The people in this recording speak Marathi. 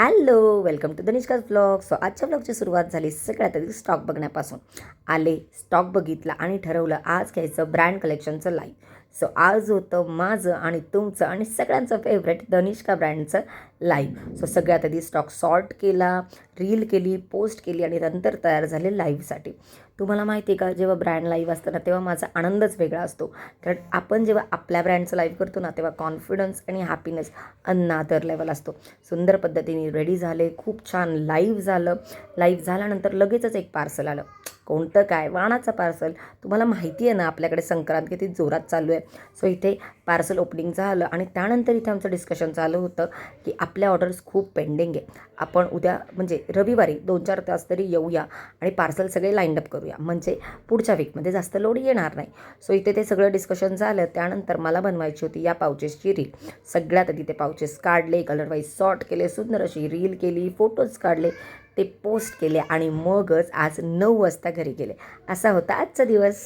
Hello, welcome to Tanishka's blog. So आजच्या ब्लॉगची सुरुवात झाली सगळ्यात आधी स्टॉक बघण्यापासून. आले, स्टॉक बघितला आणि ठरवलं आज घ्यायचं ब्रँड कलेक्शनचं लाईव्ह. सो आज होतं माझं आणि तुमचं आणि सगळ्यांचं फेवरेट तनिष्का ब्रँडचं लाईव्ह. सो सगळ्यात आधी स्टॉक सॉर्ट केला, रील केली, पोस्ट केली आणि नंतर तयार झाले लाईव्हसाठी. तुम्हाला माहिती आहे का, जेव्हा ब्रँड लाईव्ह असतं ना तेव्हा माझा आनंदच वेगळा असतो. कारण आपण जेव्हा आपल्या ब्रँडचं लाईव्ह करतो ना तेव्हा कॉन्फिडन्स आणि हॅपीनेस अनअदर लेवल असतो. सुंदर पद्धतीने रेडी झाले, खूप छान लाईव्ह झालं. लाईव्ह झाल्यानंतर लगेचच एक पार्सल आलं. कोणतं काय, वाणाचं पार्सल. तुम्हाला माहिती आहे ना आपल्याकडे संक्रांत किती जोरात चालू आहे. सो इथे पार्सल ओपनिंग झालं आणि त्यानंतर इथे आमचं डिस्कशन चालू होतं की आपल्या ऑर्डर्स खूप पेंडिंग आहे. आपण उद्या म्हणजे रविवारी 2-4 तास तरी येऊया आणि पार्सल सगळे लाईन अप करूया, म्हणजे पुढच्या वीकमध्ये जास्त लोड येणार नाही. सो इथे ते सगळं डिस्कशन झालं. त्यानंतर मला बनवायची होती या पाउचेसची रील. सगळ्यात आधी ते पाउचेस काढले, कलर वाईज सॉर्ट केले, सुंदर अशी रील केली, फोटोज काढले, ते पोस्ट केले आणि मगच आज 9 वाजता घरी गेले. असा होता आजचा दिवस.